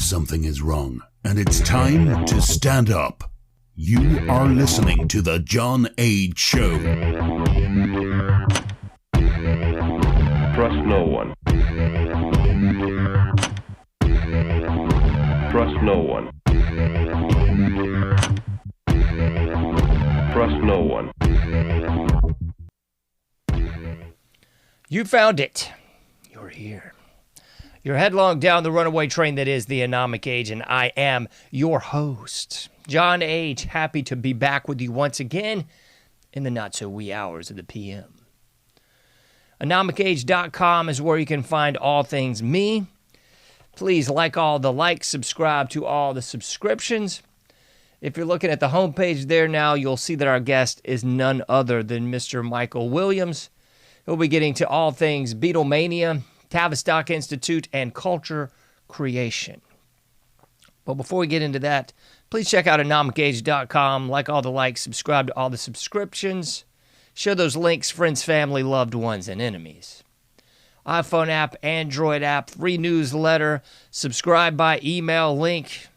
something is wrong, and it's time to stand up. You are listening to The John Age Show. Trust no one. Trust no one. Trust no one. You found it. You're here. You're headlong down the runaway train that is the AnomicAge, and I am your host, John Age. Happy to be back with you once again in the not-so-wee hours of the PM. AnomicAge.com is where you can find all things me. Please like all the likes, subscribe to all the subscriptions. If you're looking at the homepage there now, you'll see that our guest is none other than Mr. Michael Williams. He'll be getting to all things Beatlemania, Tavistock Institute, and Culture Creation. But before we get into that, please check out AnomicAge.com, like all the likes, subscribe to all the subscriptions, share those links, friends, family, loved ones, and enemies. iPhone app, Android app, free newsletter, subscribe by email, link.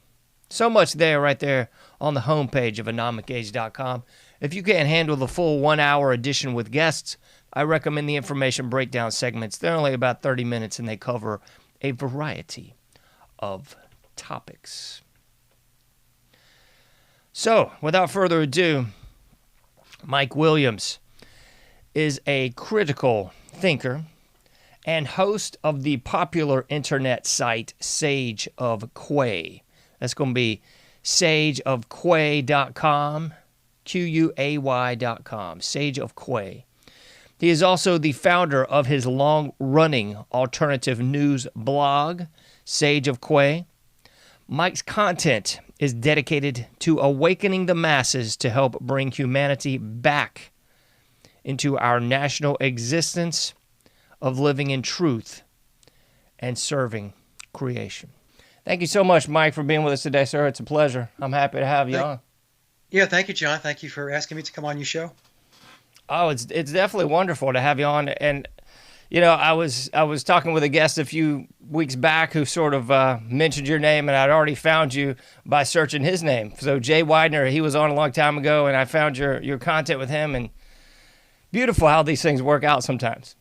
So much there right there on the homepage of AnomicAge.com. If you can't handle the full 1-hour edition with guests, I recommend the information breakdown segments. They're only about 30 minutes, and they cover a variety of topics. So, without further ado, Mike Williams is a critical thinker and host of the popular internet site Sage of Quay. That's going to be sageofquay.com, Quay.com, Sage of Quay. He is also the founder of his long-running alternative news blog, Sage of Quay. Mike's content is dedicated to awakening the masses to help bring humanity back into our national existence of living in truth and serving creation. Thank you so much, Mike, for being with us today, sir. It's a pleasure. I'm happy to have you on. Yeah, thank you, John. Thank you for asking me to come on your show. Oh, it's definitely wonderful to have you on. And, you know, I was talking with a guest a few weeks back who sort of mentioned your name, and I'd already found you by searching his name. So Jay Widener, he was on a long time ago, and I found your content with him. And beautiful how these things work out sometimes.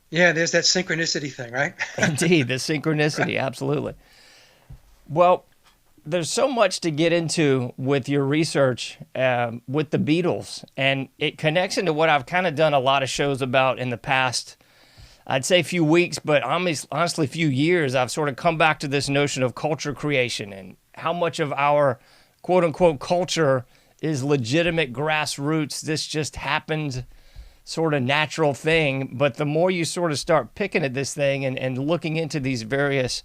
Yeah, there's that synchronicity thing, right? Indeed, the synchronicity, absolutely. Well, there's so much to get into with your research with the Beatles, and it connects into what I've kind of done a lot of shows about in the past, I'd say few weeks, but honestly few years. I've sort of come back to this notion of culture creation and how much of our quote-unquote culture is legitimate grassroots. This just happened sort of natural thing, but the more you sort of start picking at this thing and looking into these various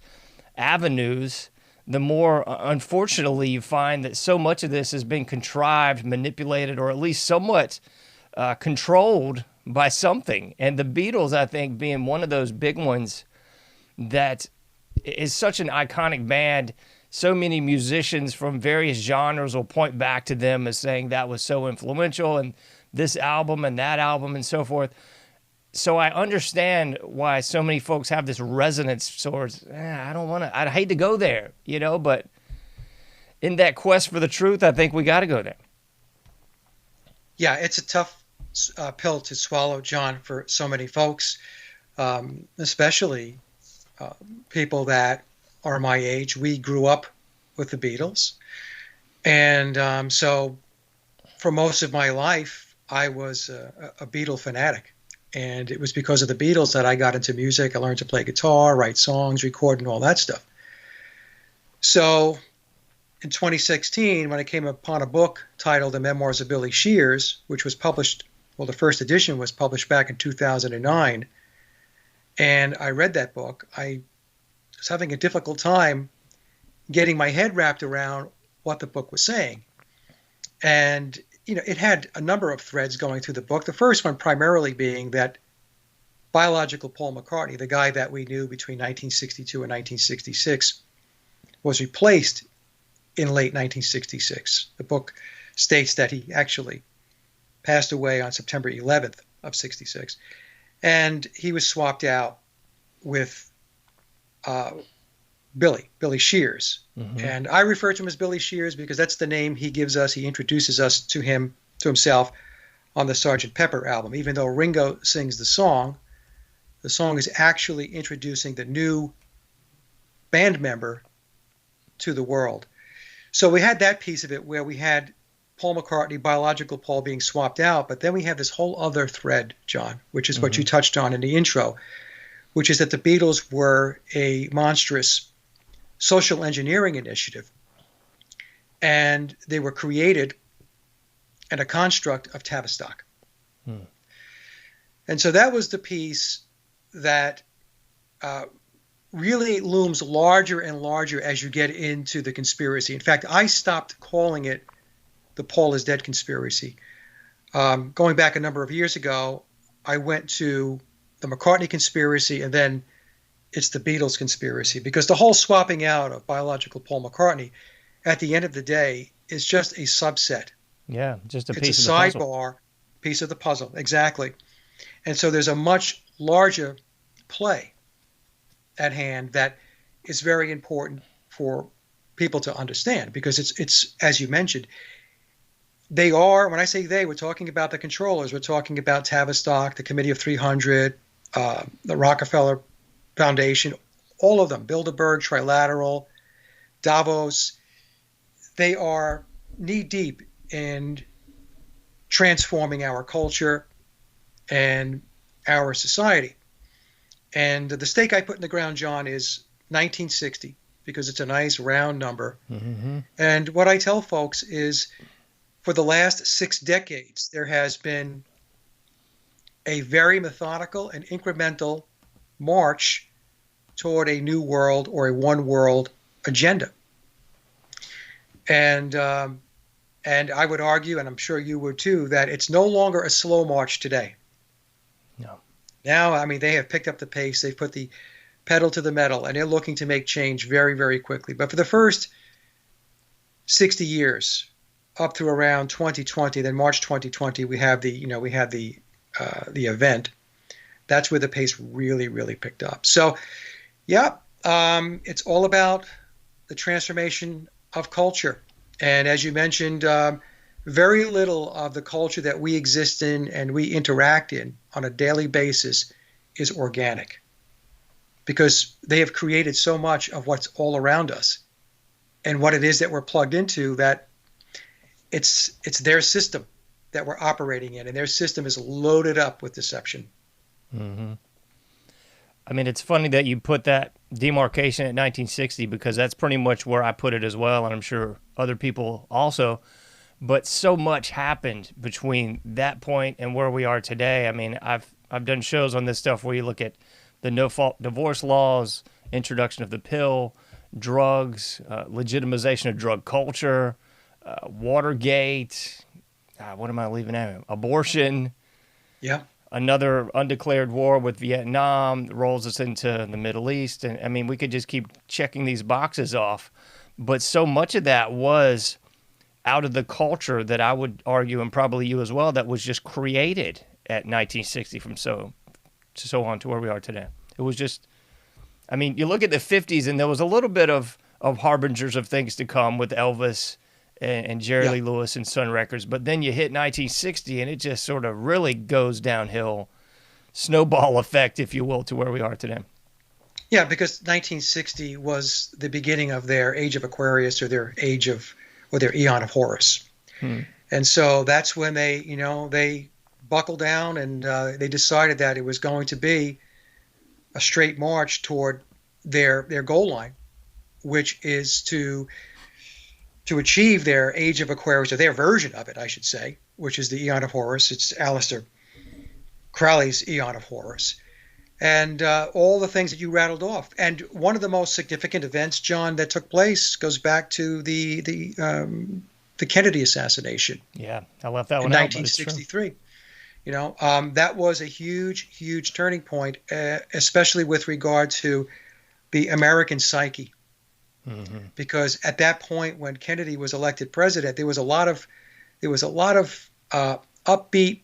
avenues, the more, unfortunately, you find that so much of this has been contrived, manipulated, or at least somewhat controlled by something. And the Beatles, I think, being one of those big ones that is such an iconic band. So many musicians from various genres will point back to them as saying that was so influential, and this album and that album and so forth. So I understand why so many folks have this resonance towards, I'd hate to go there, you know, but in that quest for the truth, I think we got to go there. Yeah, it's a tough pill to swallow, John, for so many folks, especially people that are my age. We grew up with the Beatles. And so for most of my life, I was a Beatle fanatic. And it was because of the Beatles that I got into music. I learned to play guitar, write songs, record, and all that stuff. So in 2016, when I came upon a book titled The Memoirs of Billy Shears, which was published, well, the first edition was published back in 2009, and I read that book, I was having a difficult time getting my head wrapped around what the book was saying. And you know, it had a number of threads going through the book. The first one primarily being that biological Paul McCartney, the guy that we knew between 1962 and 1966, was replaced in late 1966. The book states that he actually passed away on September 11th of 66. And he was swapped out with Billy Shears. And I refer to him as Billy Shears because that's the name he gives us. He introduces us to himself on the Sgt. Pepper album. Even though Ringo sings the song is actually introducing the new band member to the world. So we had that piece of it where we had Paul McCartney, biological Paul, being swapped out, but then we have this whole other thread, John, which is what you touched on in the intro, which is that the Beatles were a monstrous social engineering initiative, and they were created in a construct of Tavistock. And so that was the piece that really looms larger and larger as you get into the conspiracy. In fact, I stopped calling it the Paul is Dead conspiracy. Going back a number of years ago, I went to the McCartney conspiracy, and then it's the Beatles conspiracy, because the whole swapping out of biological Paul McCartney at the end of the day is just a subset. Yeah, just a it's piece a of the puzzle. sidebar piece of the puzzle. Exactly. And so there's a much larger play at hand that is very important for people to understand, because it's as you mentioned, they are, when I say they, we're talking about the controllers, we're talking about Tavistock, the Committee of 300, the Rockefeller Foundation, all of them, Bilderberg, Trilateral, Davos. They are knee-deep in transforming our culture and our society. And the stake I put in the ground, John, is 1960, because it's a nice round number. And what I tell folks is, for the last 6 decades, there has been a very methodical and incremental march toward a new world or a one world agenda. And I would argue, and I'm sure you would too, that it's no longer a slow march today. No. Now, I mean, they have picked up the pace. They've put the pedal to the metal, and they're looking to make change very, very quickly. But for the first 60 years, up to around 2020, then March 2020, we have the event. That's where the pace really, really picked up. So, yeah, it's all about the transformation of culture. And as you mentioned, very little of the culture that we exist in and we interact in on a daily basis is organic, because they have created so much of what's all around us and what it is that we're plugged into, that it's their system that we're operating in, and their system is loaded up with deception. I mean, it's funny that you put that demarcation at 1960, because that's pretty much where I put it as well, and I'm sure other people also. But so much happened between that point and where we are today. I mean, I've done shows on this stuff where you look at the no-fault divorce laws, introduction of the pill, drugs, legitimization of drug culture, Watergate, what am I leaving out? Abortion. Yeah. Another undeclared war with Vietnam rolls us into the Middle East. And I mean, we could just keep checking these boxes off. But so much of that was out of the culture that I would argue, and probably you as well, that was just created at 1960 from so on to where we are today. It was just, I mean, you look at the 50s and there was a little bit of harbingers of things to come with Elvis and Jerry Lee Lewis and Sun Records. But then you hit 1960 and it just sort of really goes downhill, snowball effect, if you will, to where we are today. Yeah, because 1960 was the beginning of their age of Aquarius, or their their eon of Horus. And so that's when they buckled down, and they decided that it was going to be a straight march toward their goal line, which is to achieve their age of Aquarius, or their version of it, I should say, which is the eon of Horus. It's Aleister Crowley's eon of Horus. And all the things that you rattled off. And one of the most significant events, John, that took place goes back to the Kennedy assassination. Yeah, I left that one in out. 1963. That was a huge, huge turning point, especially with regard to the American psyche. Because at that point, when Kennedy was elected president, there was a lot of upbeat.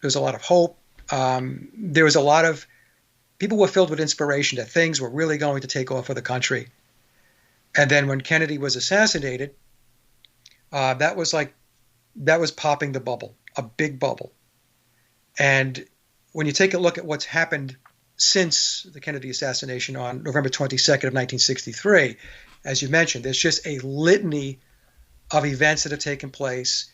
There was a lot of hope. There was a lot of people were filled with inspiration that things were really going to take off for the country. And then when Kennedy was assassinated, that was popping the bubble, a big bubble. And when you take a look at what's happened since the Kennedy assassination on November 22nd of 1963, as you mentioned, there's just a litany of events that have taken place.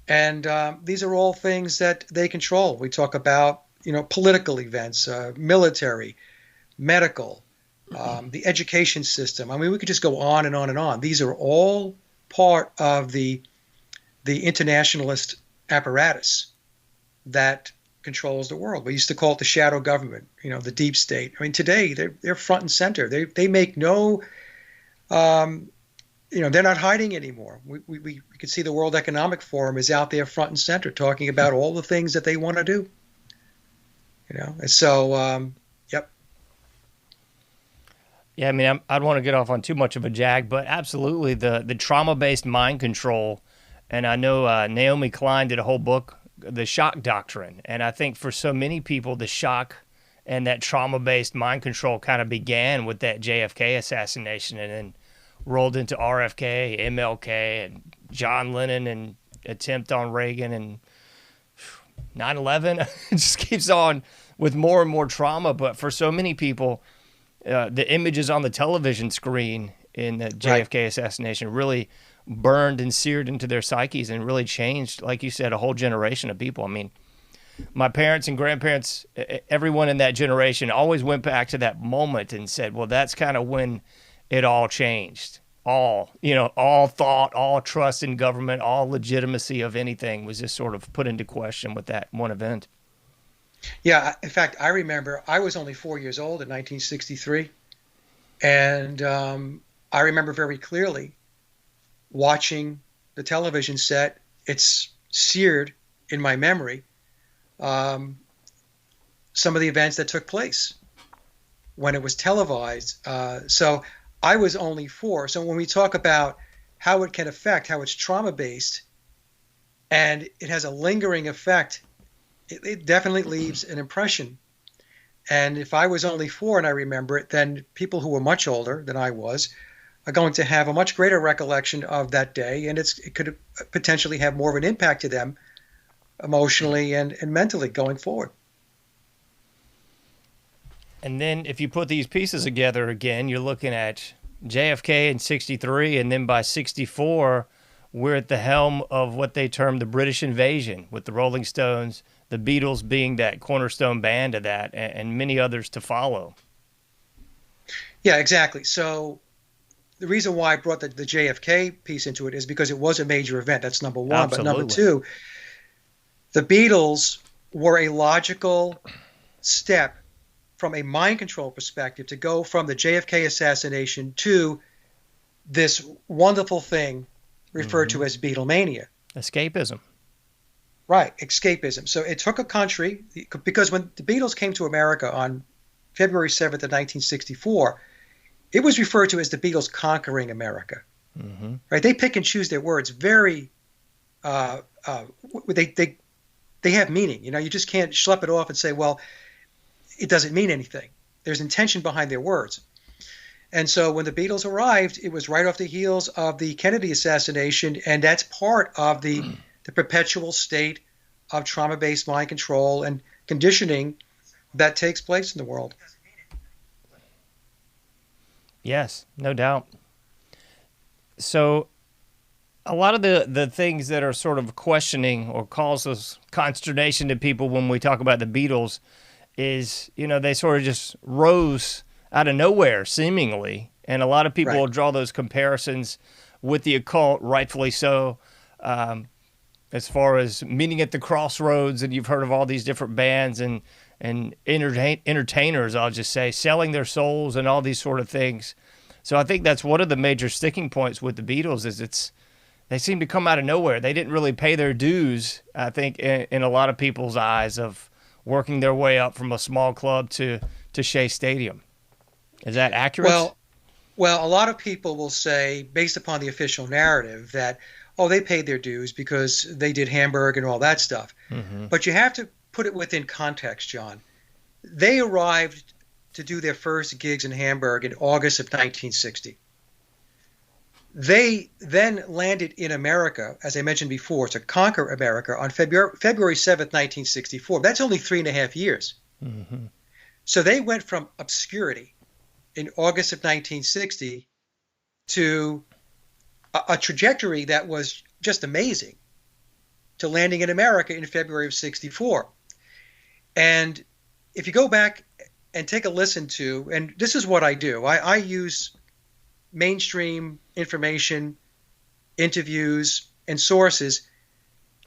And these are all things that they control. We talk about, political events, military, medical, the education system. I mean, we could just go on and on and on. These are all part of the internationalist apparatus that controls the world. We used to call it the shadow government, the deep state. I mean, today they're front and center. They make no, they're not hiding anymore. We can see the World Economic Forum is out there front and center talking about all the things that they want to do. And so, yep. Yeah, I mean, I don't want to get off on too much of a jag, but absolutely the trauma-based mind control. And I know Naomi Klein did a whole book, The Shock Doctrine. And I think for so many people, the shock and that trauma-based mind control kind of began with that JFK assassination and then rolled into RFK, MLK, and John Lennon and attempt on Reagan and 9/11. It just keeps on with more and more trauma. But for so many people, the images on the television screen in the JFK assassination really burned and seared into their psyches and really changed, like you said, a whole generation of people. I mean, my parents and grandparents, everyone in that generation always went back to that moment and said, well, that's kind of when it all changed. All thought, all trust in government, all legitimacy of anything was just sort of put into question with that one event. Yeah, in fact, I remember I was only 4 years old in 1963, and I remember very clearly watching the television set. It's seared in my memory, some of the events that took place when it was televised. So I was only 4. So when we talk about how it can affect, how it's trauma-based, and it has a lingering effect, it definitely leaves an impression. And if I was only 4 and I remember it, then people who were much older than I was are going to have a much greater recollection of that day, and it could potentially have more of an impact to them emotionally and mentally going forward. And then if you put these pieces together again, you're looking at JFK in 63, and then by 64, we're at the helm of what they term the British invasion, with the Rolling Stones, the Beatles being that cornerstone band of that, and many others to follow. Yeah, exactly. So the reason why I brought the JFK piece into it is because it was a major event. That's number one. Absolutely. But number two, the Beatles were a logical step from a mind control perspective to go from the JFK assassination to this wonderful thing referred to as Beatlemania. Escapism. Right, escapism. So it took a country, because when the Beatles came to America on February 7th of 1964, it was referred to as the Beatles conquering America. Mm-hmm. Right? They pick and choose their words very, they have meaning. You just can't schlep it off and say, well, it doesn't mean anything. There's intention behind their words. And so when the Beatles arrived, it was right off the heels of the Kennedy assassination, and that's part of the perpetual state of trauma-based mind control and conditioning that takes place in the world. Yes, no doubt. So a lot of the things that are sort of questioning or causes consternation to people when we talk about the Beatles is, they sort of just rose out of nowhere, seemingly. And a lot of people will draw those comparisons with the occult, rightfully so, as far as meeting at the crossroads. And you've heard of all these different bands and entertainers, I'll just say, selling their souls and all these sort of things. So I think that's one of the major sticking points with the Beatles is they seem to come out of nowhere. They didn't really pay their dues, I think, in a lot of people's eyes of working their way up from a small club to Shea Stadium. Is that accurate? Well, a lot of people will say, based upon the official narrative, that, they paid their dues because they did Hamburg and all that stuff. Mm-hmm. But you have to put it within context, John. They arrived to do their first gigs in Hamburg in August of 1960. They then landed in America, as I mentioned before, to conquer America on February 7th, 1964. That's only 3.5 years. Mm-hmm. So they went from obscurity in August of 1960 to a trajectory that was just amazing, to landing in America in February of 64. And if you go back and take a listen to, and this is what I do, I use mainstream information, interviews, and sources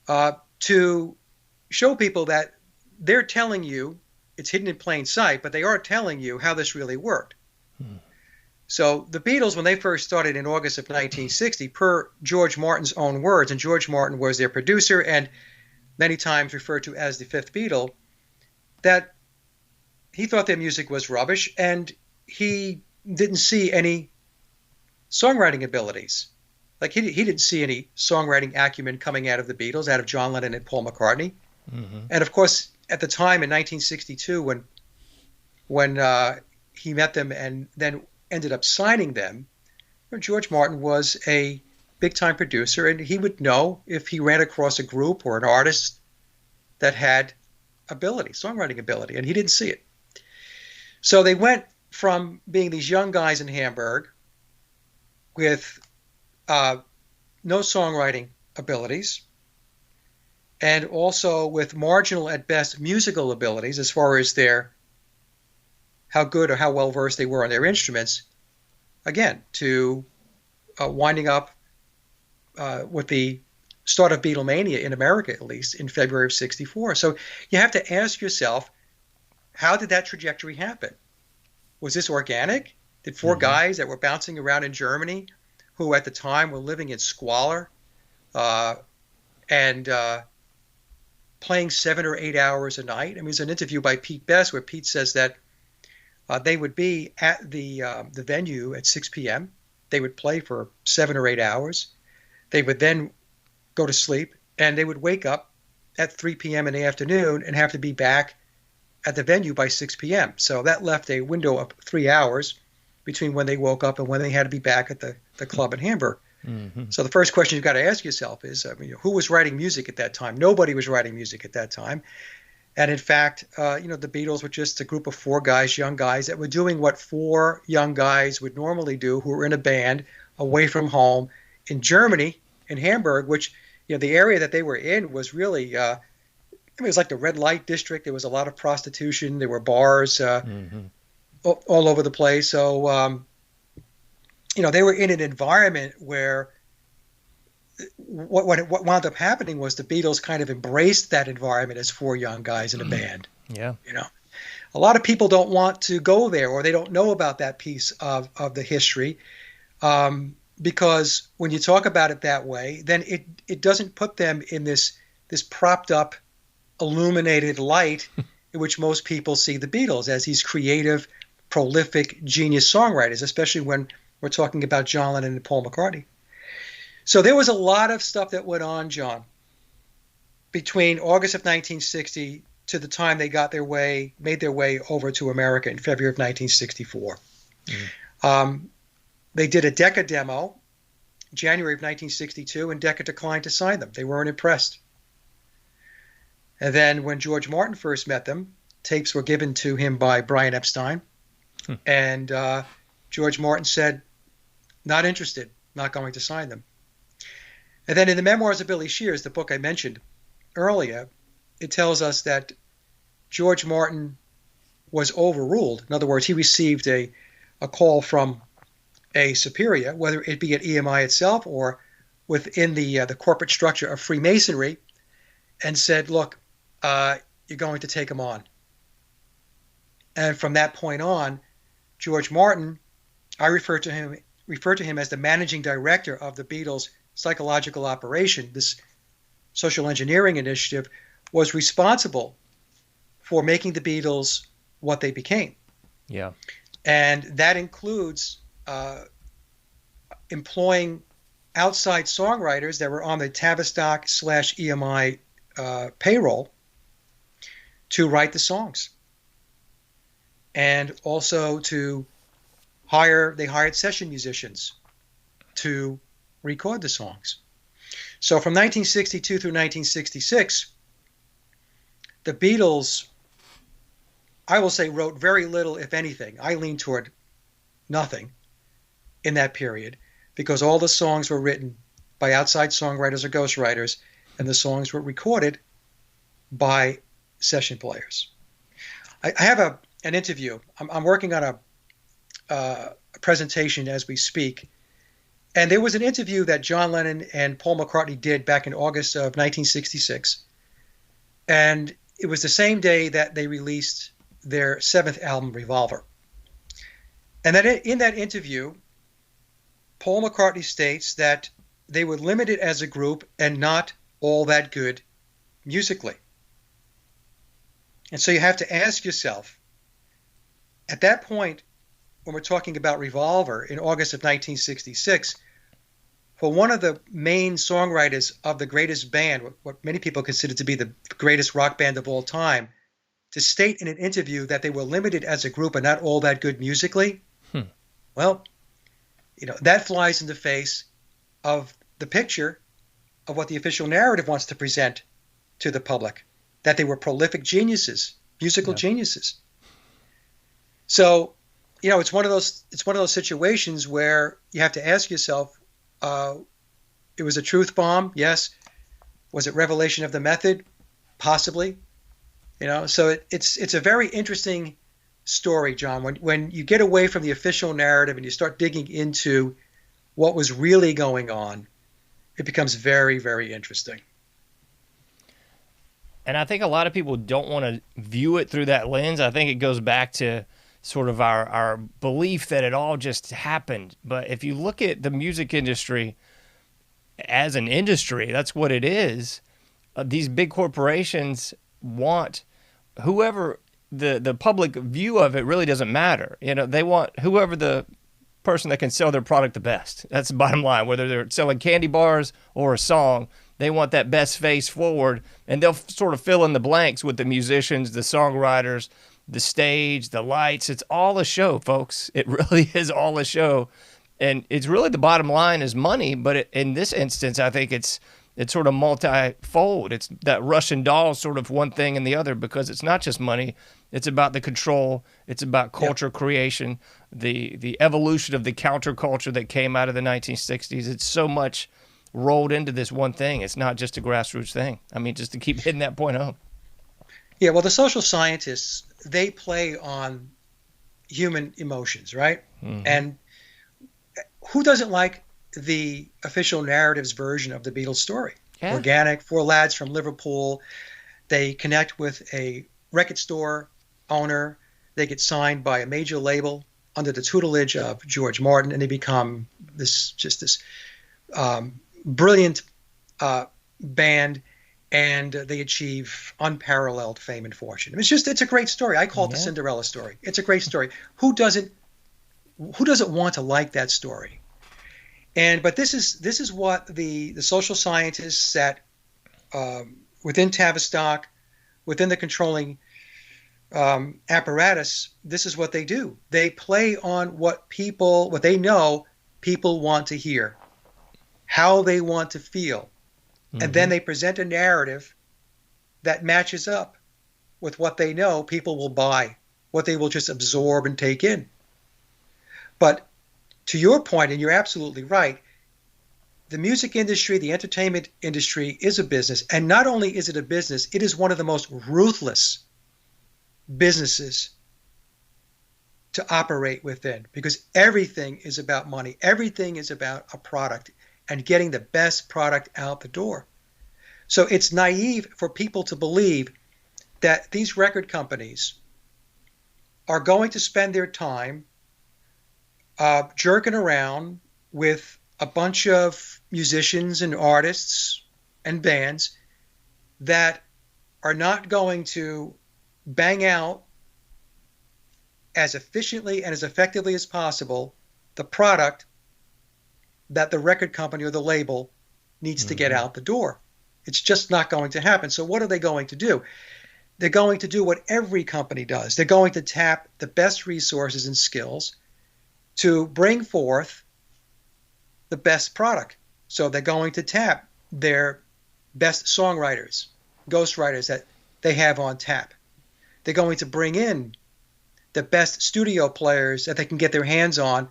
to show people that they're telling you, it's hidden in plain sight, but they are telling you how this really worked. So the Beatles, when they first started in August of 1960, per George Martin's own words, and George Martin was their producer and many times referred to as the fifth Beatle, that he thought their music was rubbish and he didn't see any songwriting abilities. Like he didn't see any songwriting acumen coming out of the Beatles, out of John Lennon and Paul McCartney. Mm-hmm. And of course, at the time in 1962, when he met them and then ended up signing them, George Martin was a big-time producer, and he would know if he ran across a group or an artist that had ability, songwriting ability, and he didn't see it. So they went from being these young guys in Hamburg with no songwriting abilities, and also with marginal at best musical abilities as far as how good or how well versed they were on their instruments, again, to winding up with the start of Beatlemania in America, at least in February of 64. So you have to ask yourself, how did that trajectory happen? Was this organic? Did four guys that were bouncing around in Germany, who at the time were living in squalor and playing 7 or 8 hours a night? I mean, there's an interview by Pete Best where Pete says that they would be at the venue at 6 p.m. They would play for 7 or 8 hours. They would then go to sleep, and they would wake up at 3 p.m. in the afternoon and have to be back at the venue by 6 p.m. So that left a window of 3 hours between when they woke up and when they had to be back at the club in Hamburg. Mm-hmm. So the first question you've got to ask yourself is, who was writing music at that time? Nobody was writing music at that time. And in fact, the Beatles were just a group of four guys, young guys, that were doing what four young guys would normally do, who were in a band away from home in Germany, in Hamburg, which, the area that they were in was really, it was like the red light district. There was a lot of prostitution. There were bars all over the place. So, they were in an environment where what wound up happening was the Beatles kind of embraced that environment as four young guys in a band. Yeah. A lot of people don't want to go there, or they don't know about that piece of the history, because when you talk about it that way, then it doesn't put them in this propped up, illuminated light in which most people see the Beatles, as these creative, prolific, genius songwriters, especially when we're talking about John Lennon and Paul McCartney. So there was a lot of stuff that went on, John, between August of 1960 to the time they made their way over to America in February of 1964. They did a Decca demo in January of 1962, and Decca declined to sign them. They weren't impressed. And then when George Martin first met them, tapes were given to him by Brian Epstein, and George Martin said, not interested, not going to sign them. And then in the Memoirs of Billy Shears, the book I mentioned earlier, it tells us that George Martin was overruled. In other words, he received a call from a superior, whether it be at EMI itself or within the corporate structure of Freemasonry, and said, look, you're going to take him on. And from that point on, George Martin, I refer to him as the managing director of the Beatles' psychological operation, this social engineering initiative, was responsible for making the Beatles what they became. Yeah. And that includes employing outside songwriters that were on the Tavistock/EMI payroll to write the songs. And also they hired session musicians to record the songs. So from 1962 through 1966, the Beatles, I will say, wrote very little, if anything. I lean toward nothing in that period, because all the songs were written by outside songwriters or ghostwriters, and the songs were recorded by session players. I have an interview. I'm working on a presentation as we speak, and there was an interview that John Lennon and Paul McCartney did back in August of 1966, and it was the same day that they released their seventh album, Revolver. And then in that interview, Paul McCartney states that they were limited as a group and not all that good musically. And so you have to ask yourself, at that point, when we're talking about Revolver in August of 1966, for one of the main songwriters of the greatest band, what many people consider to be the greatest rock band of all time, to state in an interview that they were limited as a group and not all that good musically, well, that flies in the face of the picture of what the official narrative wants to present to the public, that they were prolific geniuses, musical geniuses. So, it's one of those situations where you have to ask yourself, it was a truth bomb, yes. Was it revelation of the method? Possibly. So it's a very interesting story, John. When you get away from the official narrative and you start digging into what was really going on, it becomes very, very interesting. And I think a lot of people don't want to view it through that lens. I think it goes back to sort of our belief that it all just happened. But if you look at the music industry as an industry, that's what it is. These big corporations want whoever the public view of it really doesn't matter. They want whoever the person that can sell their product the best. That's the bottom line. Whether they're selling candy bars or a song, they want that best face forward, and they'll sort of fill in the blanks with the musicians, the songwriters, the stage, the lights. It's all a show, folks. It really is all a show. And it's really the bottom line is money, but in this instance, I think it's sort of multifold. It's that Russian doll sort of one thing and the other, because it's not just money. It's about the control. It's about culture creation, the evolution of the counterculture that came out of the 1960s. It's so much rolled into this one thing. It's not just a grassroots thing. I mean, just to keep hitting that point home. Yeah, well, the social scientists, they play on human emotions, right? Mm-hmm. And who doesn't like the official narrative's version of the Beatles story? Yeah. Organic, four lads from Liverpool. They connect with a record store owner. They get signed by a major label under the tutelage of George Martin, and they become this brilliant band, and they achieve unparalleled fame and fortune. It's a great story. I call it the Cinderella story. It's a great story. Who doesn't want to like that story? But this is what the social scientists at within Tavistock, within the controlling apparatus, this is what they do. They play on what they know people want to hear, how they want to feel. Mm-hmm. And then they present a narrative that matches up with what they know people will buy, what they will just absorb and take in. But to your point, and you're absolutely right, the music industry, the entertainment industry is a business. And not only is it a business, it is one of the most ruthless businesses to operate within, because everything is about money. Everything is about a product and getting the best product out the door. So it's naive for people to believe that these record companies are going to spend their time jerking around with a bunch of musicians and artists and bands that are not going to bang out as efficiently and as effectively as possible the product that the record company or the label needs to get out the door. It's just not going to happen. So what are they going to do? They're going to do what every company does. They're going to tap the best resources and skills to bring forth the best product. So they're going to tap their best songwriters, ghostwriters that they have on tap. They're going to bring in the best studio players that they can get their hands on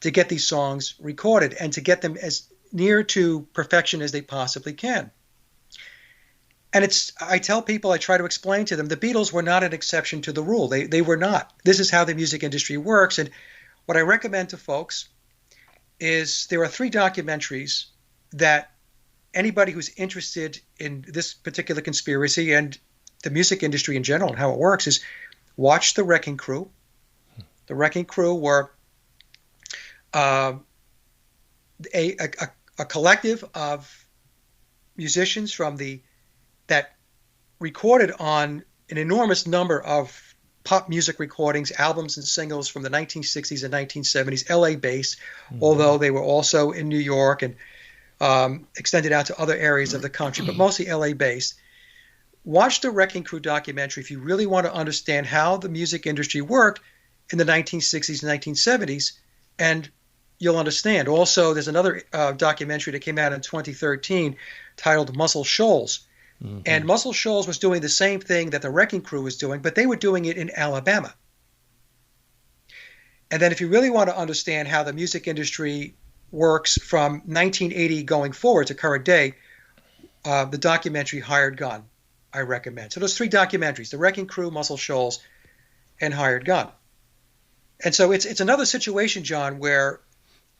to get these songs recorded and to get them as near to perfection as they possibly can. And I tell people, I try to explain to them, the Beatles were not an exception to the rule. They were not. This is how the music industry works. And what I recommend to folks is there are 3 documentaries that anybody who's interested in this particular conspiracy and the music industry in general and how it works is watch The Wrecking Crew. The Wrecking Crew were a collective of musicians that recorded on an enormous number of pop music recordings, albums and singles from the 1960s and 1970s, LA-based, although they were also in New York and extended out to other areas of the country, but mostly LA-based. Watch the Wrecking Crew documentary if you really want to understand how the music industry worked in the 1960s and 1970s, and you'll understand. Also, there's another documentary that came out in 2013 titled Muscle Shoals. And Muscle Shoals was doing the same thing that the Wrecking Crew was doing, but they were doing it in Alabama. And then if you really want to understand how the music industry works from 1980 going forward to current day, the documentary Hired Gun, I recommend. So those 3 documentaries, The Wrecking Crew, Muscle Shoals, and Hired Gun. And so it's another situation, John, where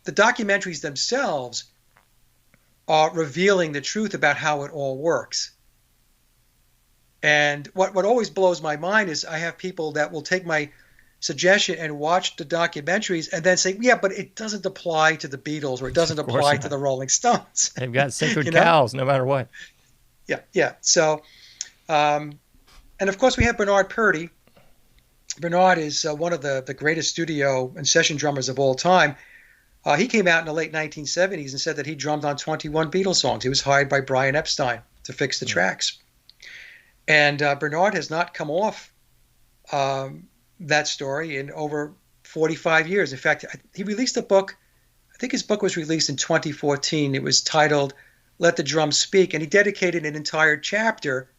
the documentaries themselves are revealing the truth about how it all works. And what always blows my mind is I have people that will take my suggestion and watch the documentaries and then say, yeah, but it doesn't apply to the Beatles or it doesn't apply to the Rolling Stones. They've got sacred cows no matter what. Yeah. So, and of course we have Bernard Purdie. Bernard is one of the greatest studio and session drummers of all time. He came out in the late 1970s and said that he drummed on 21 Beatles songs. He was hired by Brian Epstein to fix the tracks. And Bernard has not come off that story in over 45 years. In fact, he released a book. I think his book was released in 2014. It was titled Let the Drums Speak, and he dedicated an entire chapter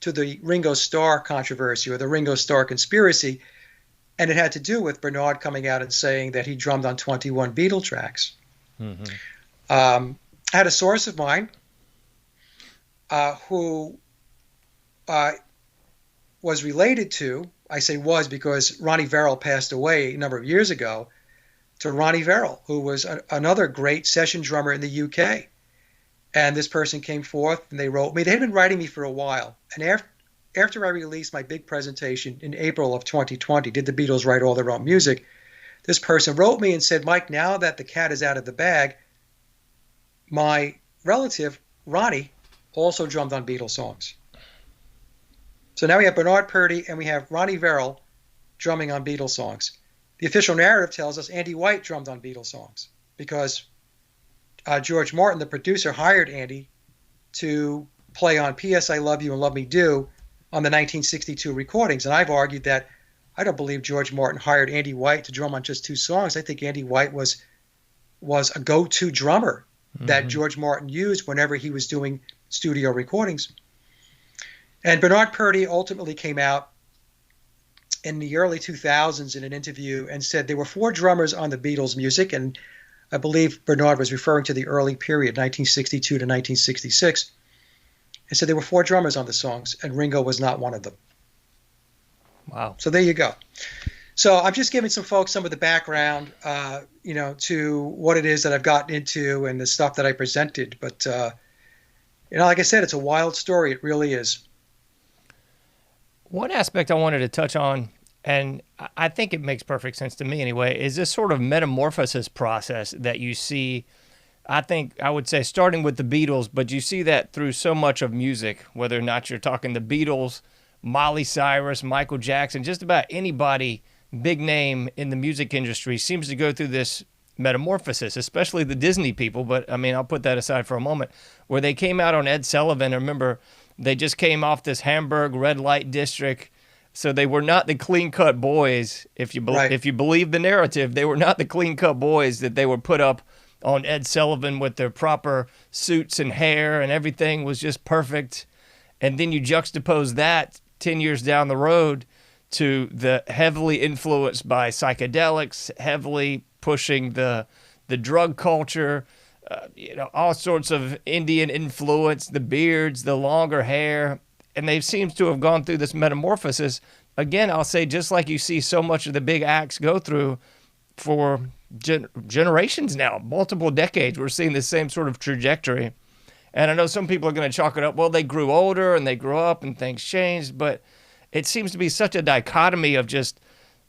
to the Ringo Starr controversy or the Ringo Starr conspiracy, and it had to do with Bernard coming out and saying that he drummed on 21 Beatle tracks. I had a source of mine who was related to, I say was because Ronnie Verrill passed away a number of years ago, to Ronnie Verrill, who was another great session drummer in the UK. And this person came forth and they wrote me. They had been writing me for a while. And after I released my big presentation in April of 2020, Did the Beatles Write All Their Own Music? This person wrote me and said, Mike, now that the cat is out of the bag, my relative, Ronnie, also drummed on Beatles songs. So now we have Bernard Purdie and we have Ronnie Verrill drumming on Beatles songs. The official narrative tells us Andy White drummed on Beatles songs because George Martin, the producer, hired Andy to play on P.S. I Love You and Love Me Do on the 1962 recordings. And I've argued that I don't believe George Martin hired Andy White to drum on just 2 songs. I think Andy White was a go-to drummer that George Martin used whenever he was doing studio recordings. And Bernard Purdie ultimately came out in the early 2000s in an interview and said there were 4 drummers on the Beatles' music, and I believe Bernard was referring to the early period, 1962 to 1966. And said there were 4 drummers on the songs, and Ringo was not one of them. Wow. So there you go. So I'm just giving some folks some of the background, to what it is that I've gotten into and the stuff that I presented. But, like I said, it's a wild story. It really is. One aspect I wanted to touch on, and I think it makes perfect sense to me anyway, is this sort of metamorphosis process that you see. I would say starting with the Beatles, but you see that through so much of music, whether or not you're talking the Beatles, Miley Cyrus, Michael Jackson, just about anybody big name in the music industry seems to go through this metamorphosis, especially the Disney people. But I mean, I'll put that aside for a moment, where they came out on Ed Sullivan. I remember they just came off this Hamburg red light district. So they were not the clean-cut boys. If you believe the narrative, they were not the clean-cut boys that they were put up on Ed Sullivan with their proper suits and hair and everything was just perfect. And then you juxtapose that 10 years down the road to the heavily influenced by psychedelics, heavily pushing the drug culture, all sorts of Indian influence, the beards, the longer hair, and they seem to have gone through this metamorphosis. Again, I'll say, just like you see so much of the big acts go through for generations now, multiple decades, we're seeing the same sort of trajectory. And I know some people are going to chalk it up, well, they grew older and they grew up and things changed, but it seems to be such a dichotomy of just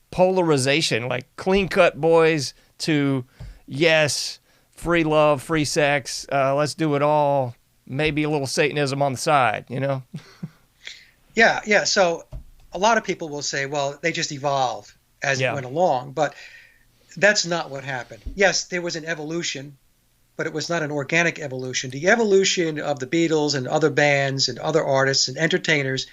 polarization, like clean-cut boys to, yes, free love, free sex, let's do it all, maybe a little Satanism on the side, Yeah. So a lot of people will say, well, they just evolved as it went along, but that's not what happened. Yes, there was an evolution, but it was not an organic evolution. The evolution of the Beatles and other bands and other artists and entertainers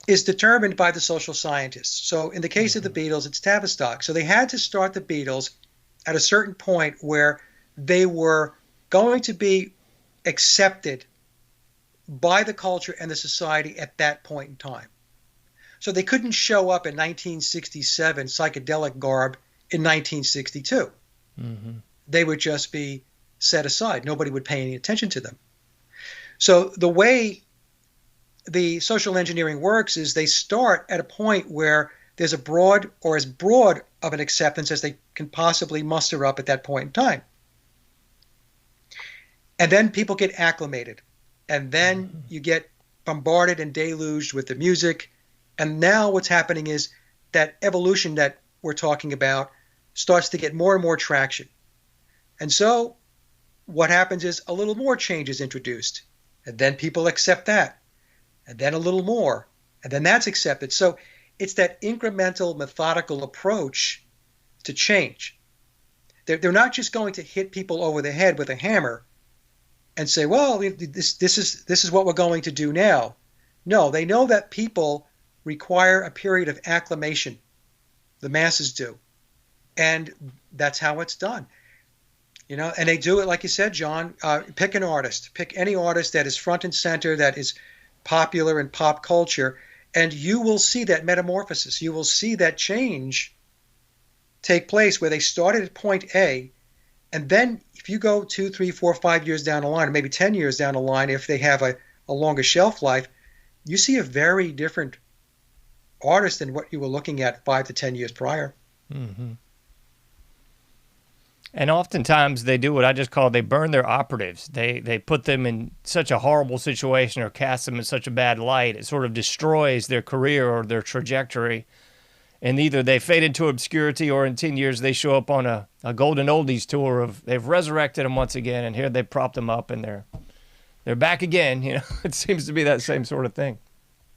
is determined by the social scientists. So in the case of the Beatles, it's Tavistock. So they had to start the Beatles at a certain point where they were going to be accepted by the culture and the society at that point in time. So they couldn't show up in 1967 psychedelic garb in 1962. Mm-hmm. They would just be set aside. Nobody would pay any attention to them. So the way the social engineering works is they start at a point where there's a broad or as broad of an acceptance as they can possibly muster up at that point in time. And then people get acclimated. And then you get bombarded and deluged with the music. And now what's happening is that evolution that we're talking about starts to get more and more traction. And so what happens is a little more change is introduced. And then people accept that. And then a little more. And then that's accepted. So it's that incremental, methodical approach to change. They're not just going to hit people over the head with a hammer and say, well, this is what we're going to do now. No, they know that people require a period of acclimation. The masses do. And that's how it's done. And they do it, like you said, John, pick an artist. Pick any artist that is front and center, that is popular in pop culture, and you will see that metamorphosis. You will see that change take place where they started at point A, and then if you go 2, 3, 4, 5 years down the line, or maybe 10 years down the line, if they have a longer shelf life, you see a very different artist than what you were looking at 5 to 10 years prior. Mm-hmm. And oftentimes they do what I just call, they burn their operatives. They put them in such a horrible situation or cast them in such a bad light. It sort of destroys their career or their trajectory. And either they fade into obscurity, or in 10 years they show up on a golden oldies tour of they've resurrected them once again, and here they prop them up and they're back again. It seems to be that same sort of thing.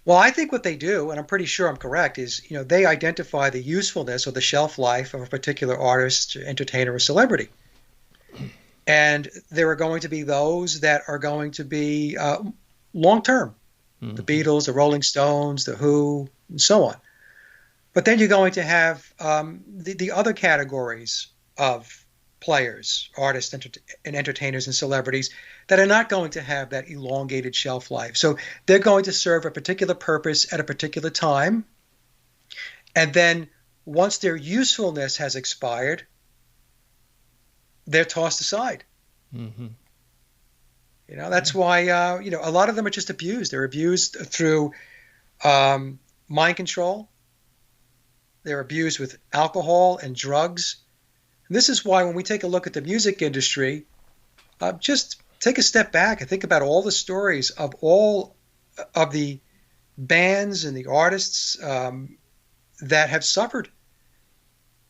Well, I think what they do, and I'm pretty sure I'm correct, is they identify the usefulness or the shelf life of a particular artist, entertainer, or celebrity. And there are going to be those that are going to be long-term. Mm-hmm. The Beatles, the Rolling Stones, the Who, and so on. But then you're going to have the other categories of players, artists, and entertainers and celebrities that are not going to have that elongated shelf life. So they're going to serve a particular purpose at a particular time. And then once their usefulness has expired, they're tossed aside. Mm-hmm. That's why, a lot of them are just abused. They're abused through mind control. They're abused with alcohol and drugs. And this is why when we take a look at the music industry, just take a step back and think about all the stories of all of the bands and the artists that have suffered,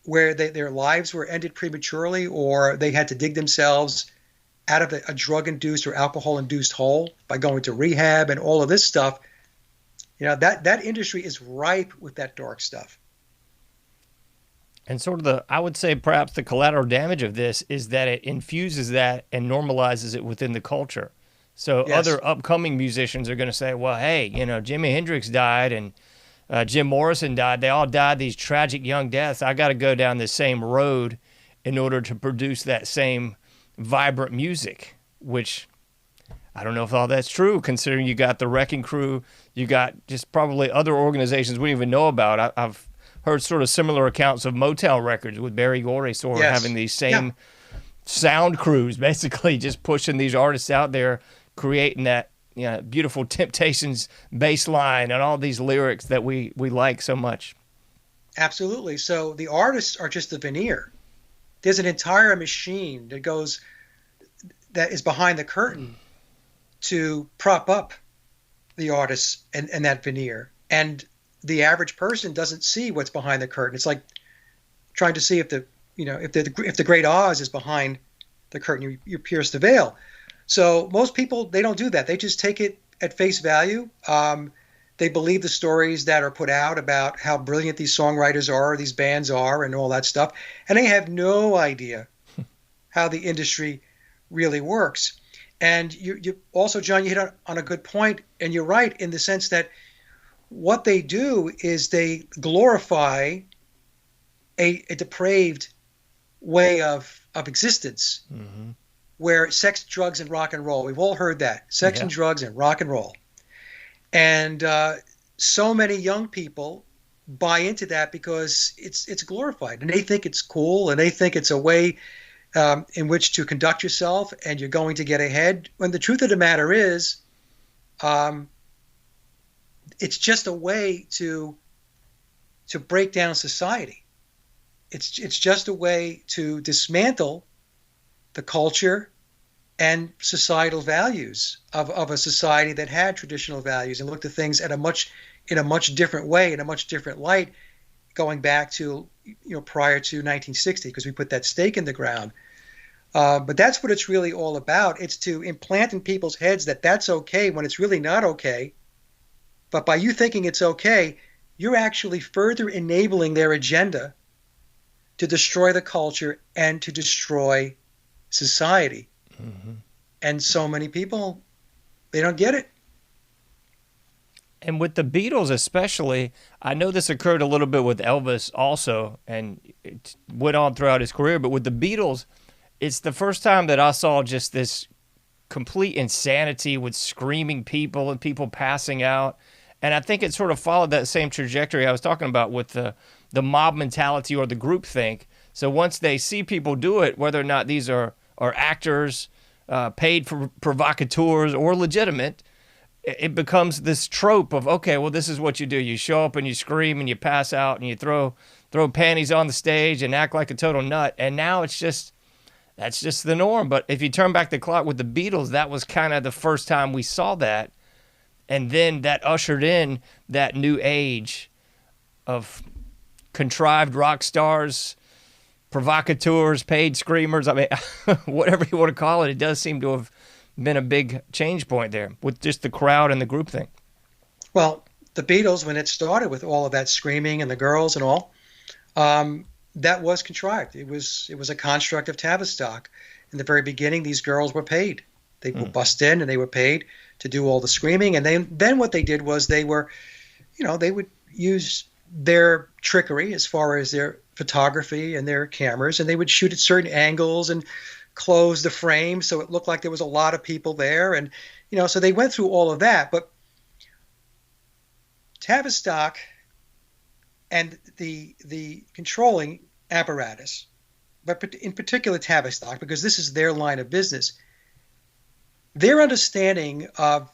where their lives were ended prematurely, or they had to dig themselves out of a drug-induced or alcohol-induced hole by going to rehab and all of this stuff. That industry is ripe with that dark stuff. And sort of I would say perhaps the collateral damage of this is that it infuses that and normalizes it within the culture. So yes. Other upcoming musicians are going to say, well, hey, Jimi Hendrix died and Jim Morrison died. They all died these tragic young deaths. I got to go down the same road in order to produce that same vibrant music, which I don't know if all that's true, considering you got the Wrecking Crew, you got just probably other organizations we don't even know about. I've heard sort of similar accounts of Motown Records with Barry Gorey sort of having these same sound crews, basically just pushing these artists out there, creating that beautiful Temptations bass line and all these lyrics that we like so much. Absolutely. So the artists are just the veneer. There's an entire machine that is behind the curtain to prop up the artists and that veneer. And the average person doesn't see what's behind the curtain. It's like trying to see if the Great Oz is behind the curtain. You pierce the veil. So most people, they don't do that. They just take it at face value. They believe the stories that are put out about how brilliant these songwriters are, these bands are, and all that stuff. And they have no idea how the industry really works. And you also, John, you hit on a good point, and you're right in the sense that what they do is they glorify a depraved way of existence, where sex, drugs, and rock and roll. We've all heard that. Sex and drugs and rock and roll. And so many young people buy into that because it's glorified, and they think it's cool, and they think it's a way in which to conduct yourself, and you're going to get ahead. When the truth of the matter is, it's just a way to break down society. It's just a way to dismantle the culture and societal values of a society that had traditional values and looked at things in a much different way, in a much different light, going back to prior to 1960, because we put that stake in the ground. But that's what it's really all about. It's to implant in people's heads that that's okay when it's really not okay. But by you thinking it's okay, you're actually further enabling their agenda to destroy the culture and to destroy society. And so many people, they don't get it. And with the Beatles especially, I know this occurred a little bit with Elvis also, and it went on throughout his career, but with the Beatles, it's the first time that I saw just this complete insanity with screaming people and people passing out. And I think it sort of followed that same trajectory I was talking about with the mob mentality or the groupthink. So once they see people do it, whether or not these are actors, paid for provocateurs, or legitimate, it becomes this trope of, okay, well, this is what you do. You show up and you scream and you pass out and you throw panties on the stage and act like a total nut. And now that's just the norm. But if you turn back the clock with the Beatles, that was kind of the first time we saw that. And then that ushered in that new age of contrived rock stars, provocateurs, paid screamers. I mean, whatever you want to call it, it does seem to have been a big change point there with just the crowd and the group thing. Well, the Beatles, when it started with all of that screaming and the girls and all, that was contrived. It was a construct of Tavistock. In the very beginning, these girls were paid. They were bussed in and they were paid to do all the screaming. And then what they did was they would use their trickery as far as their photography and their cameras, and they would shoot at certain angles and close the frame so it looked like there was a lot of people there. And, so they went through all of that. But Tavistock and the controlling apparatus, but in particular Tavistock, because this is their line of business, their understanding of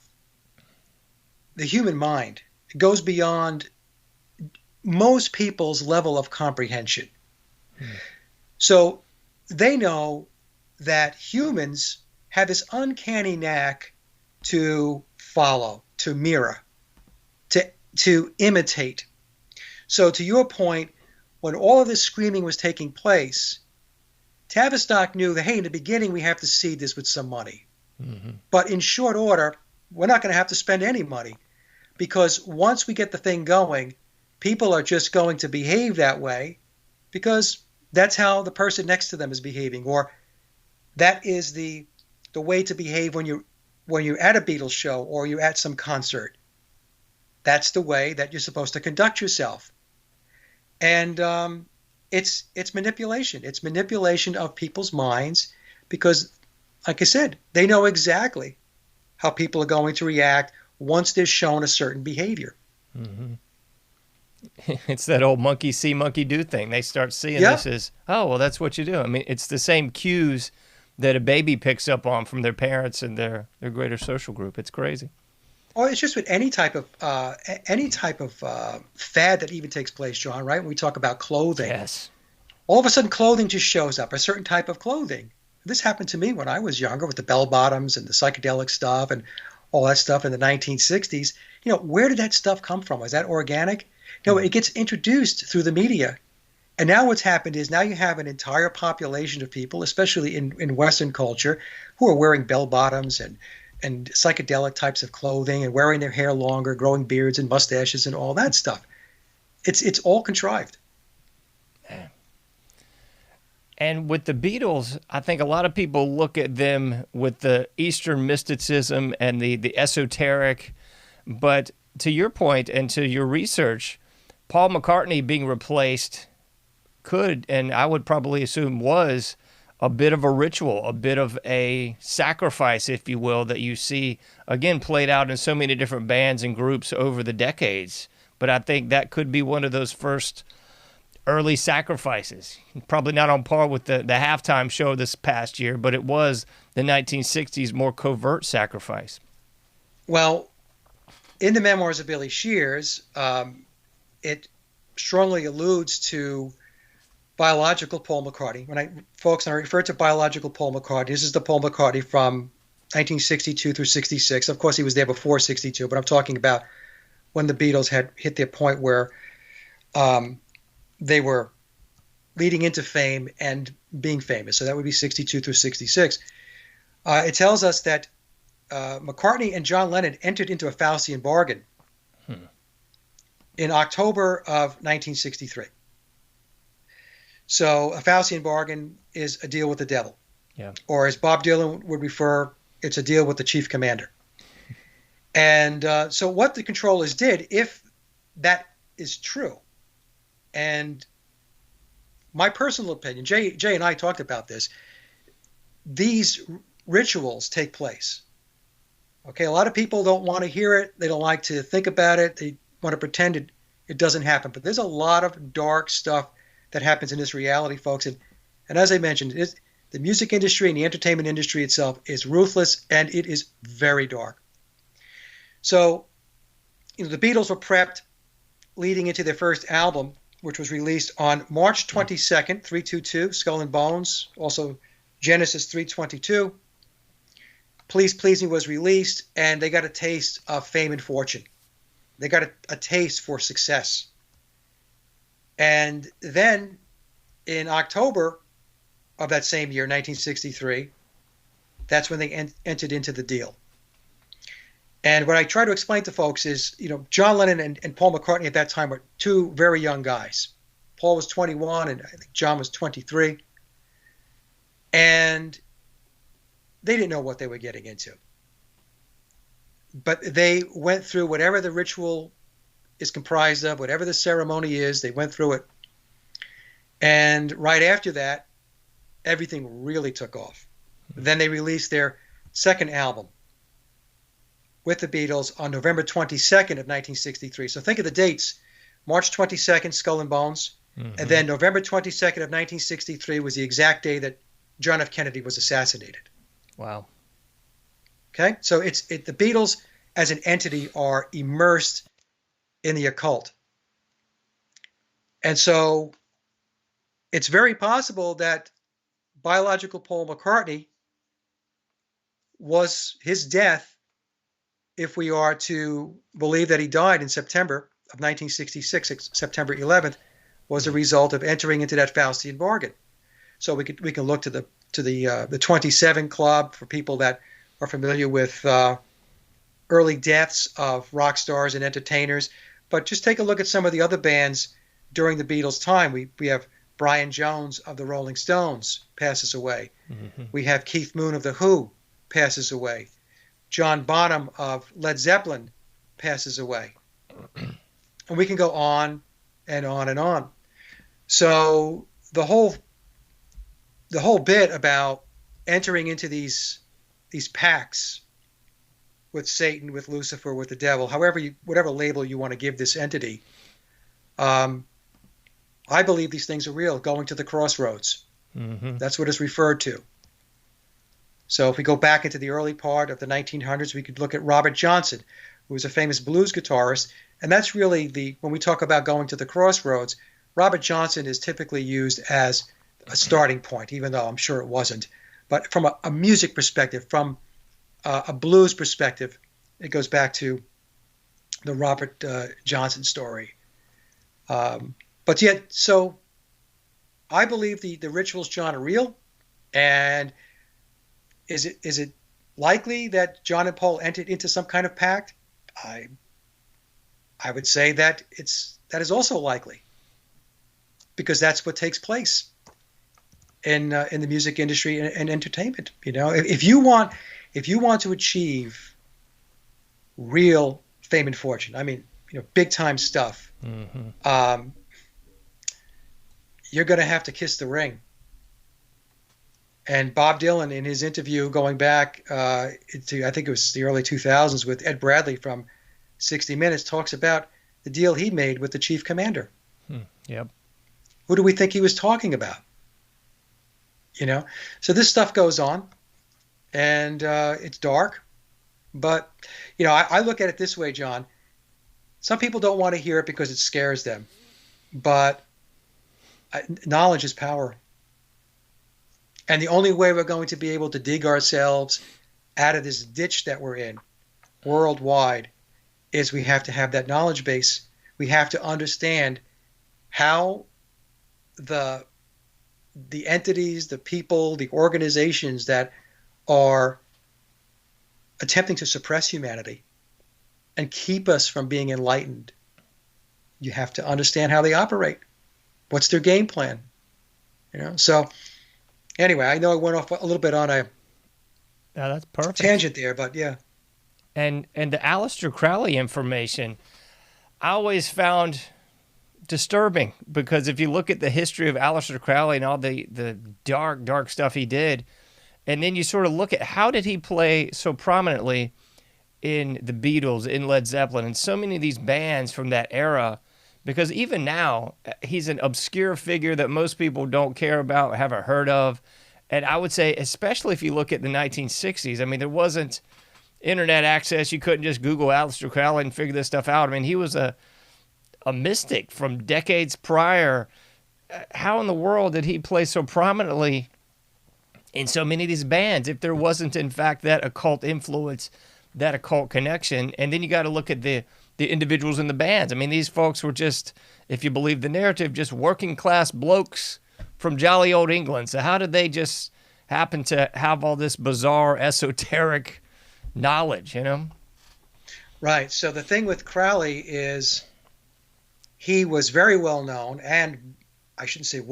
the human mind goes beyond most people's level of comprehension. So they know that humans have this uncanny knack to follow, to mirror, to imitate. So to your point, when all of this screaming was taking place, Tavistock knew that, hey, in the beginning we have to seed this with some money. But in short order, we're not going to have to spend any money, because once we get the thing going, people are just going to behave that way because that's how the person next to them is behaving, or that is the way to behave when you're at a Beatles show or you're at some concert. That's the way that you're supposed to conduct yourself. And it's manipulation. It's manipulation of people's minds because, like I said, they know exactly how people are going to react once they're shown a certain behavior. Mm-hmm. It's that old monkey see, monkey do thing. They start seeing Yeah. this as, oh, well, that's what you do. I mean, it's the same cues that a baby picks up on from their parents and their greater social group. It's crazy. Or it's just with any type of fad that even takes place, John, right? When we talk about clothing. Yes. All of a sudden clothing just shows up, a certain type of clothing. This happened to me when I was younger with the bell bottoms and the psychedelic stuff and all that stuff in the 1960s. You know, where did that stuff come from? Was that organic? No, it gets introduced through the media. And now what's happened is now you have an entire population of people, especially in Western culture, who are wearing bell bottoms and psychedelic types of clothing and wearing their hair longer, growing beards and mustaches and all that stuff. It's all contrived. And with the Beatles, I think a lot of people look at them with the Eastern mysticism and the esoteric. But to your point and to your research, Paul McCartney being replaced could, and I would probably assume was, a bit of a ritual, a bit of a sacrifice, if you will, that you see, again, played out in so many different bands and groups over the decades. But I think that could be one of those first early sacrifices. Probably not on par with the halftime show this past year, but it was the 1960s more covert sacrifice. Well, in the memoirs of Billy Shears, it strongly alludes to biological Paul McCartney. When I refer to biological Paul McCartney, this is the Paul McCartney from 1962 through 66. Of course, he was there before 62, but I'm talking about when the Beatles had hit their point where they were leading into fame and being famous. So that would be 62 through 66. It tells us that McCartney and John Lennon entered into a Faustian bargain in October of 1963. So a Faustian bargain is a deal with the devil. Yeah. Or as Bob Dylan would refer, it's a deal with the chief commander. And so what the controllers did, if that is true, and my personal opinion, Jay and I talked about this, these rituals take place. Okay, a lot of people don't want to hear it. They don't like to think about it. They want to pretend it doesn't happen. But there's a lot of dark stuff that happens in this reality, folks. And as I mentioned, the music industry and the entertainment industry itself is ruthless, and it is very dark. So, the Beatles were prepped leading into their first album, which was released on March 22nd, 322, Skull and Bones, also Genesis 322. Please Please Me was released, and they got a taste of fame and fortune. They got a taste for success. And then in October of that same year, 1963, that's when they entered into the deal. And what I try to explain to folks is, John Lennon and Paul McCartney at that time were two very young guys. Paul was 21 and I think John was 23. And they didn't know what they were getting into. But they went through whatever the ritual is comprised of, whatever the ceremony is, they went through it. And right after that, everything really took off. Then they released their second album with the Beatles on November 22nd of 1963. So think of the dates. March 22nd, Skull and Bones. Mm-hmm. And then November 22nd of 1963 was the exact day that John F. Kennedy was assassinated. Wow. Okay? So the Beatles as an entity are immersed in the occult. And so it's very possible that biological Paul McCartney was his death, if we are to believe that he died in September of 1966, September 11th, was a result of entering into that Faustian bargain. So we can look to the 27 Club for people that are familiar with early deaths of rock stars and entertainers. But just take a look at some of the other bands during the Beatles' time. We have Brian Jones of the Rolling Stones passes away. Mm-hmm. We have Keith Moon of The Who passes away. John Bonham of Led Zeppelin passes away. And we can go on and on and on. So the whole bit about entering into these pacts with Satan, with Lucifer, with the devil, whatever label you want to give this entity. I believe these things are real, going to the crossroads. Mm-hmm. That's what it's referred to. So if we go back into the early part of the 1900s, we could look at Robert Johnson, who was a famous blues guitarist. And that's really when we talk about going to the crossroads, Robert Johnson is typically used as a starting point, even though I'm sure it wasn't. But from a music perspective, from a blues perspective, it goes back to the Robert Johnson story. But yet, so I believe the rituals, John, are real. And is it likely that John and Paul entered into some kind of pact? I would say that is also likely, because that's what takes place in the music industry and entertainment. You know, if you want to achieve real fame and fortune, I mean, you know, big time stuff, mm-hmm. You're going to have to kiss the ring. And Bob Dylan, in his interview going back to, I think it was the early 2000s, with Ed Bradley from 60 Minutes, talks about the deal he made with the chief commander. Yep. Who do we think he was talking about? You know, so this stuff goes on, and it's dark. But, you know, I look at it this way, John. Some people don't want to hear it because it scares them. But knowledge is power. And the only way we're going to be able to dig ourselves out of this ditch that we're in worldwide is we have to have that knowledge base. We have to understand how the entities, the people, the organizations that are attempting to suppress humanity and keep us from being enlightened, you have to understand how they operate. What's their game plan? You know, so anyway, I know I went off a little bit on a that's perfect tangent there, but yeah. And the Aleister Crowley information, I always found disturbing, because if you look at the history of Aleister Crowley and all the dark stuff he did, and then you sort of look at how did he play so prominently in the Beatles, in Led Zeppelin, and so many of these bands from that era. Because even now, he's an obscure figure that most people don't care about, haven't heard of. And I would say, especially if you look at the 1960s, I mean, there wasn't internet access. You couldn't just Google Aleister Crowley and figure this stuff out. I mean, he was a mystic from decades prior. How in the world did he play so prominently in so many of these bands if there wasn't, in fact, that occult influence, that occult connection? And then you got to look at the individuals in the bands. I mean, these folks were just, if you believe the narrative, just working class blokes from jolly old England. So how did they just happen to have all this bizarre esoteric knowledge, you know? Right. So the thing with Crowley is he was very well known, and I shouldn't say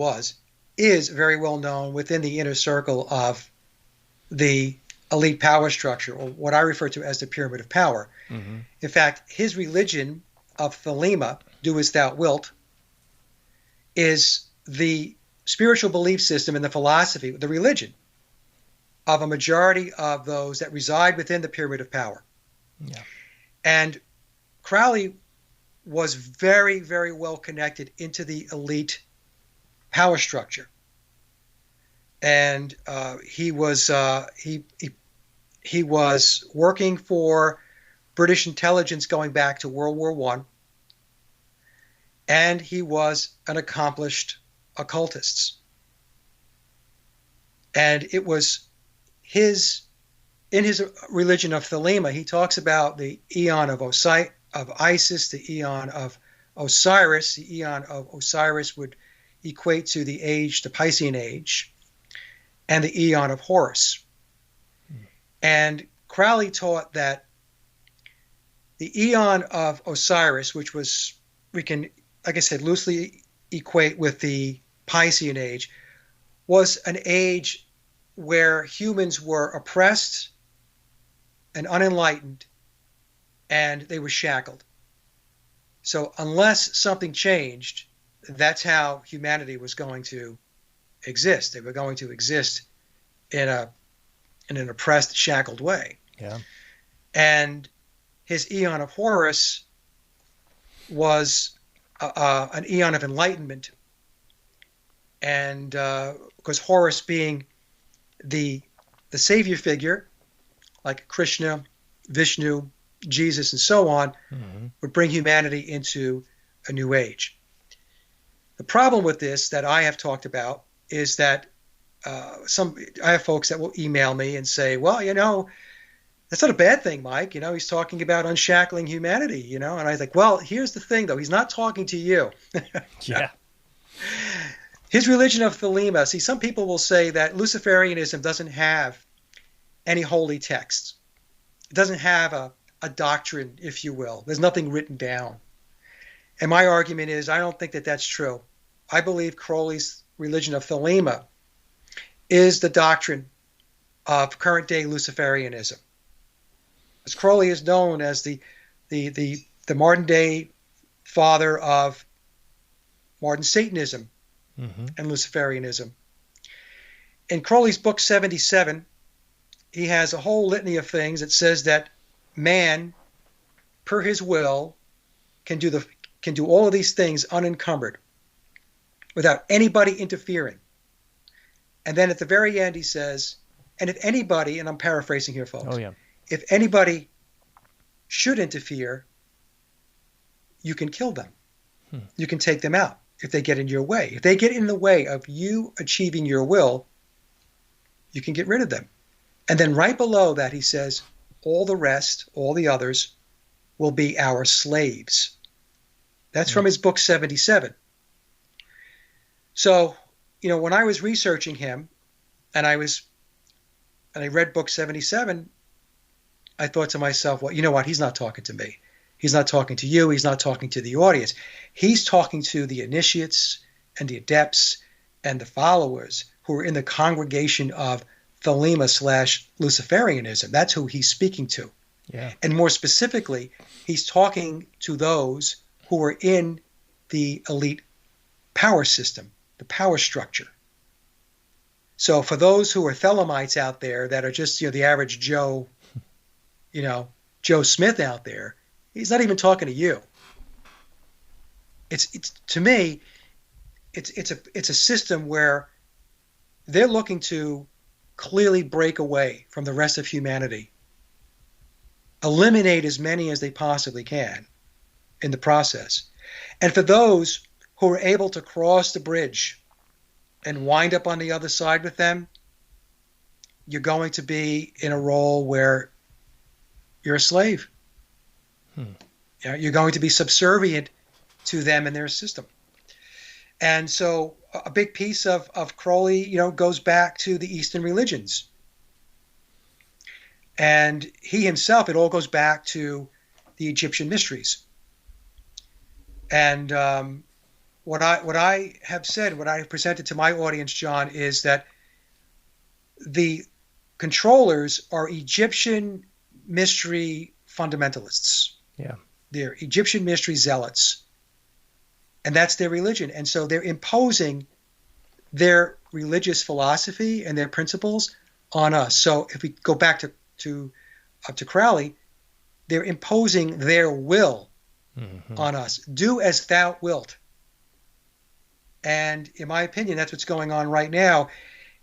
is very well known within the inner circle of the elite power structure, or what I refer to as the pyramid of power. Mm-hmm. In fact, his religion of Thelema, do as thou wilt, is the spiritual belief system and the philosophy, the religion of a majority of those that reside within the pyramid of power. Yeah. And Crowley was very, very well connected into the elite power structure. And he was working for British intelligence going back to World War I, and he was an accomplished occultist. And it was in his religion of Thelema, he talks about the eon of Isis, the eon of Osiris. The eon of Osiris would equate to the Piscean age, and the eon of Horus. And Crowley taught that the eon of Osiris, which was, we can, like I said, loosely equate with the Piscean age, was an age where humans were oppressed and unenlightened, and they were shackled. So unless something changed, that's how humanity was going to exist. They were going to exist in a in an oppressed, shackled way. Yeah. And his Eon of Horus was an eon of enlightenment. And because Horus being the savior figure, like Krishna, Vishnu, Jesus, and so on, would bring humanity into a new age. The problem with this that I have talked about is that I have folks that will email me and say, well, that's not a bad thing, Mike. He's talking about unshackling humanity, And I was like, well, here's the thing, though. He's not talking to you. Yeah. His religion of Thelema. See, some people will say that Luciferianism doesn't have any holy texts. It doesn't have a doctrine, if you will. There's nothing written down. And my argument is I don't think that that's true. I believe Crowley's religion of Thelema is the doctrine of current-day Luciferianism. As Crowley is known as the modern-day father of modern Satanism and Luciferianism. In Crowley's book 77, he has a whole litany of things that says that man, per his will, can do all of these things unencumbered, without anybody interfering. And then at the very end he says, and if anybody, and I'm paraphrasing here, folks, if anybody should interfere, you can kill them. You can take them out if they get in your way. If they get in the way of you achieving your will, you can get rid of them. And then right below that he says, all the rest, all the others, will be our slaves. That's from his book 77. So, when I was researching him and I read book 77, I thought to myself, well, you know what? He's not talking to me. He's not talking to you. He's not talking to the audience. He's talking to the initiates and the adepts and the followers who are in the congregation of Thelema / Luciferianism. That's who he's speaking to. Yeah. And more specifically, he's talking to those who are in the elite power system, the power structure. So for those who are Thelemites out there that are just, the average Joe, Joe Smith out there, he's not even talking to you. It's to me, it's a system where they're looking to clearly break away from the rest of humanity, eliminate as many as they possibly can in the process. And for those who are able to cross the bridge and wind up on the other side with them, you're going to be in a role where you're a slave. You're going to be subservient to them and their system. And so a big piece of Crowley, goes back to the Eastern religions. And he himself, it all goes back to the Egyptian mysteries. And what I have said, what I have presented to my audience, John, is that the controllers are Egyptian mystery fundamentalists. Yeah. They're Egyptian mystery zealots. And that's their religion. And so they're imposing their religious philosophy and their principles on us. So if we go back to Crowley, they're imposing their will on us. Do as thou wilt. And in my opinion, that's what's going on right now.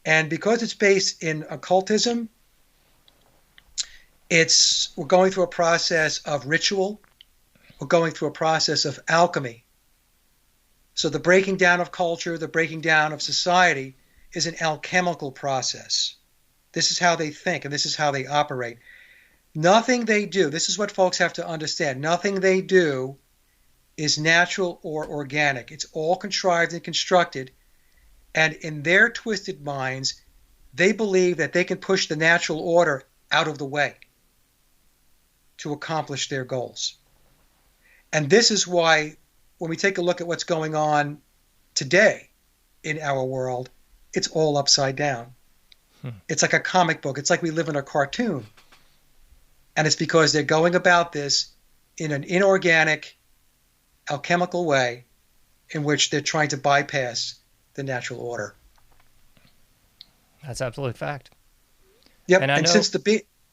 And because it's based in occultism, we're going through a process of ritual. We're going through a process of alchemy. So the breaking down of culture, the breaking down of society is an alchemical process. This is how they think and this is how they operate. Nothing they do, this is what folks have to understand, nothing they do is natural or organic. It's all contrived and constructed. And in their twisted minds, they believe that they can push the natural order out of the way to accomplish their goals. And this is why when we take a look at what's going on today in our world, it's all upside down. It's like a comic book. It's like we live in a cartoon. And it's because they're going about this in an inorganic, alchemical way in which they're trying to bypass the natural order. That's absolute fact. Yep. And I And know, since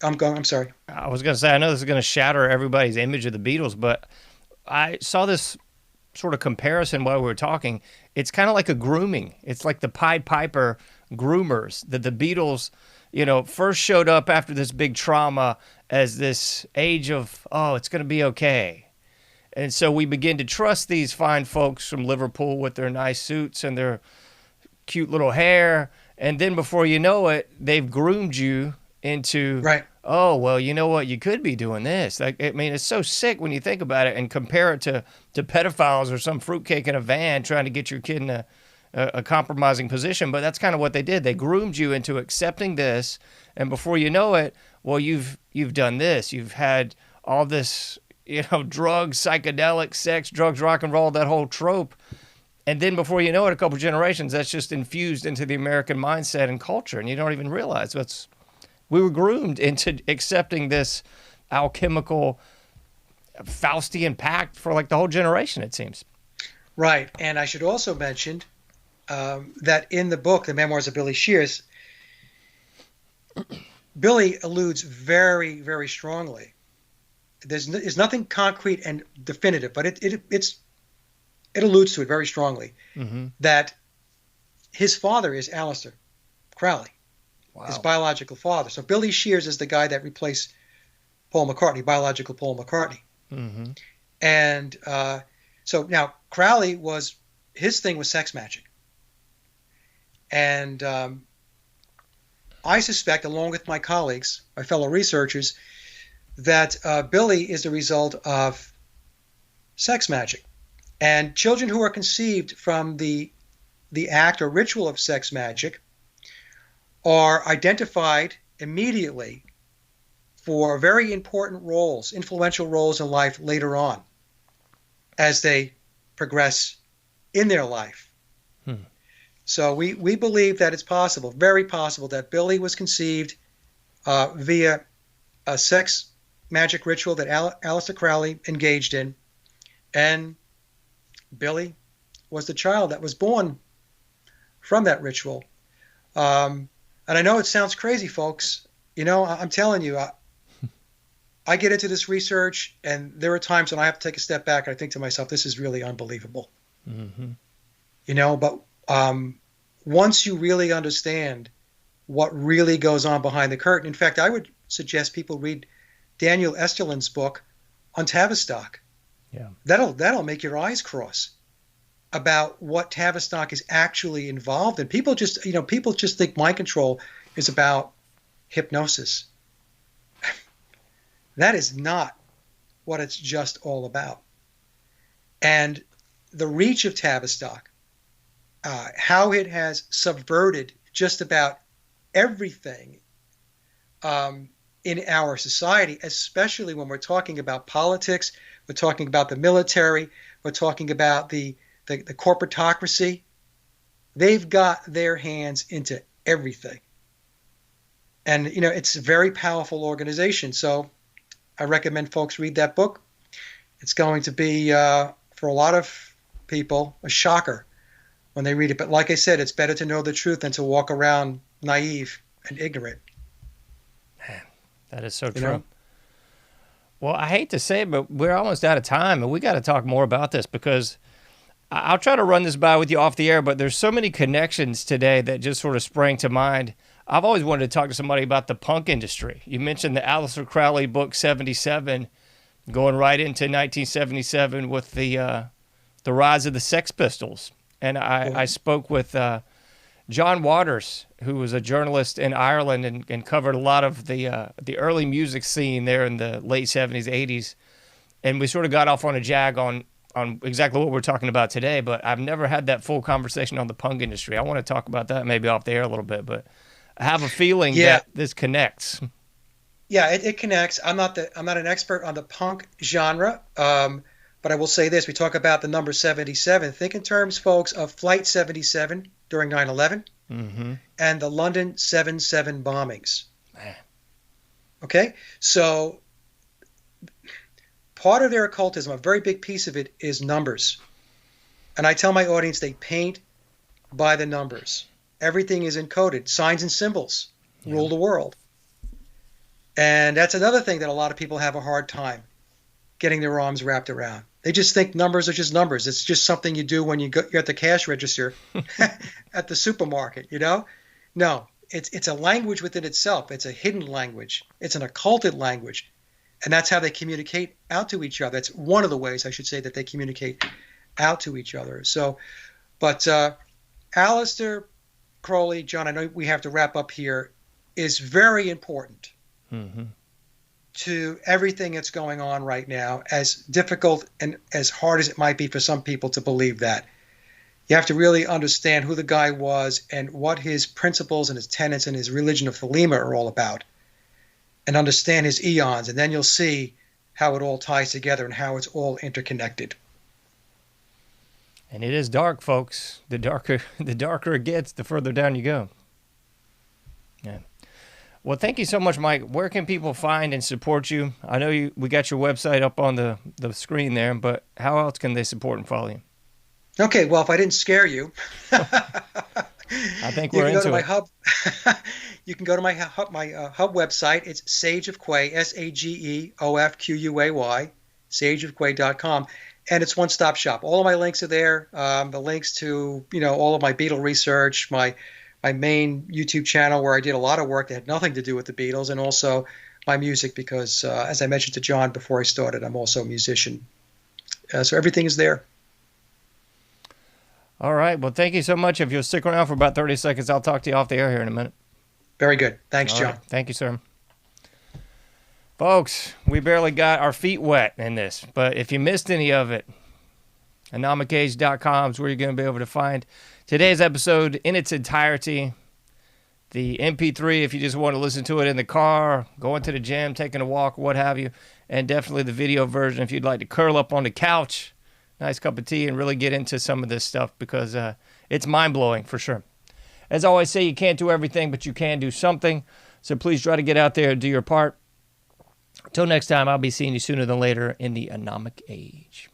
I'm sorry. I was going to say, I know this is going to shatter everybody's image of the Beatles, but I saw this sort of comparison while we were talking. It's kind of like a grooming. It's like the Pied Piper groomers that the Beatles, first showed up after this big trauma as this age of, oh, it's going to be okay. And so we begin to trust these fine folks from Liverpool with their nice suits and their cute little hair. And then before you know it, they've groomed you into, Right. oh, well, you know what? You could be doing this. Like, I mean, it's so sick when you think about it and compare it to pedophiles or some fruitcake in a van trying to get your kid in a compromising position. But that's kind of what they did. They groomed you into accepting this. And before you know it, well, you've done this. You've had all this, drugs, psychedelics, sex, drugs, rock and roll, that whole trope. And then before you know it, a couple generations, that's just infused into the American mindset and culture. And you don't even realize we were groomed into accepting this alchemical Faustian pact for like the whole generation, it seems. Right. And I should also mention that in the book, The Memoirs of Billy Shears, Billy alludes very, very strongly. There's nothing concrete and definitive, but it alludes to it very strongly, that his father is Aleister Crowley, his biological father. So Billy Shears is the guy that replaced Paul McCartney, biological Paul McCartney. And so now Crowley his thing was sex magic. And I suspect, along with my colleagues, my fellow researchers, that Billy is the result of sex magic. And children who are conceived from the act or ritual of sex magic are identified immediately for very important roles, influential roles in life later on as they progress in their life. So we believe that it's possible, very possible, that Billy was conceived via a sex magic ritual that Aleister Crowley engaged in, and Billy was the child that was born from that ritual. And I know it sounds crazy, folks. I'm telling you, I get into this research, and there are times when I have to take a step back and I think to myself, this is really unbelievable. But once you really understand what really goes on behind the curtain, in fact, I would suggest people read Daniel Esterlin's book on Tavistock. Yeah. That'll make your eyes cross about what Tavistock is actually involved in. People just think mind control is about hypnosis. That is not what it's just all about. And the reach of Tavistock, how it has subverted just about everything in our society, especially when we're talking about politics, we're talking about the military, we're talking about the corporatocracy. They've got their hands into everything. And, it's a very powerful organization. So I recommend folks read that book. It's going to be, for a lot of people, a shocker when they read it. But like I said, it's better to know the truth than to walk around naive and ignorant. Man, that is so true. Well, I hate to say it, but we're almost out of time, and we got to talk more about this, because I'll try to run this by with you off the air, but there's so many connections today that just sort of sprang to mind. I've always wanted to talk to somebody about the punk industry. You mentioned the Aleister Crowley book 77, going right into 1977 with the rise of the Sex Pistols. And I spoke with John Waters, who was a journalist in Ireland and covered a lot of the early music scene there in the late 70s, 80s. And we sort of got off on a jag on exactly what we're talking about today, but I've never had that full conversation on the punk industry. I want to talk about that maybe off the air a little bit, but I have a feeling that this connects. Yeah, it connects. I'm not an expert on the punk genre, but I will say this. We talk about the number 77. Think in terms, folks, of Flight 77 during 9/11 and the London 7/7 bombings. Man. Okay? So part of their occultism, a very big piece of it, is numbers. And I tell my audience they paint by the numbers. Everything is encoded. Signs and symbols rule the world. And that's another thing that a lot of people have a hard time getting their arms wrapped around. They just think numbers are just numbers. It's just something you do when you're at the cash register at the supermarket, you know? No, it's a language within itself. It's a hidden language. It's an occulted language. And that's how they communicate out to each other. That's one of the ways, I should say, that they communicate out to each other. So, but Aleister Crowley, John, I know we have to wrap up here, is very important to everything that's going on right now, as difficult and as hard as it might be for some people to believe that. You have to really understand who the guy was and what his principles and his tenets and his religion of Thelema are all about, and understand his eons, and then you'll see how it all ties together and how it's all interconnected. And it is dark, folks. The darker it gets, the further down you go. Yeah. Well, thank you so much, Mike. Where can people find and support you? I know we got your website up on the screen there, but how else can they support and follow you? Okay, well, if I didn't scare you, I think we're into it. You can go to my hub website. It's Sage of Quay, SAGEOFQUAY, sageofquay.com. And it's one-stop shop. All of my links are there. The links to, all of my Beatle research, my main YouTube channel where I did a lot of work that had nothing to do with the Beatles, and also my music because, as I mentioned to John before I started, I'm also a musician. So everything is there. All right. Well, thank you so much. If you'll stick around for about 30 seconds, I'll talk to you off the air here in a minute. Very good. Thanks, John. Right. Thank you, sir. Folks, we barely got our feet wet in this, but if you missed any of it, AnomicAge.com is where you're going to be able to find today's episode in its entirety. The MP3, if you just want to listen to it in the car, going to the gym, taking a walk, what have you, and definitely the video version if you'd like to curl up on the couch, nice cup of tea, and really get into some of this stuff because it's mind-blowing for sure. As I always say, you can't do everything, but you can do something. So please try to get out there and do your part. Until next time, I'll be seeing you sooner than later in the Anomic Age.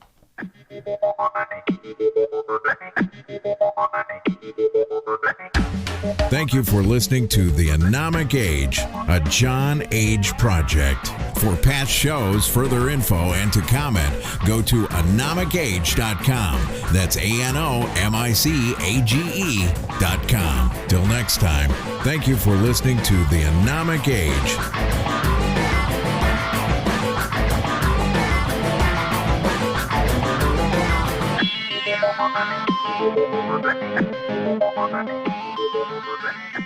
Thank you for listening to the Anomic Age, a John Age project. For past shows, further info, and to comment, go to AnomicAge.com. That's AnomicAge.com. Till next time, thank you for listening to the Anomic Age. Thank you.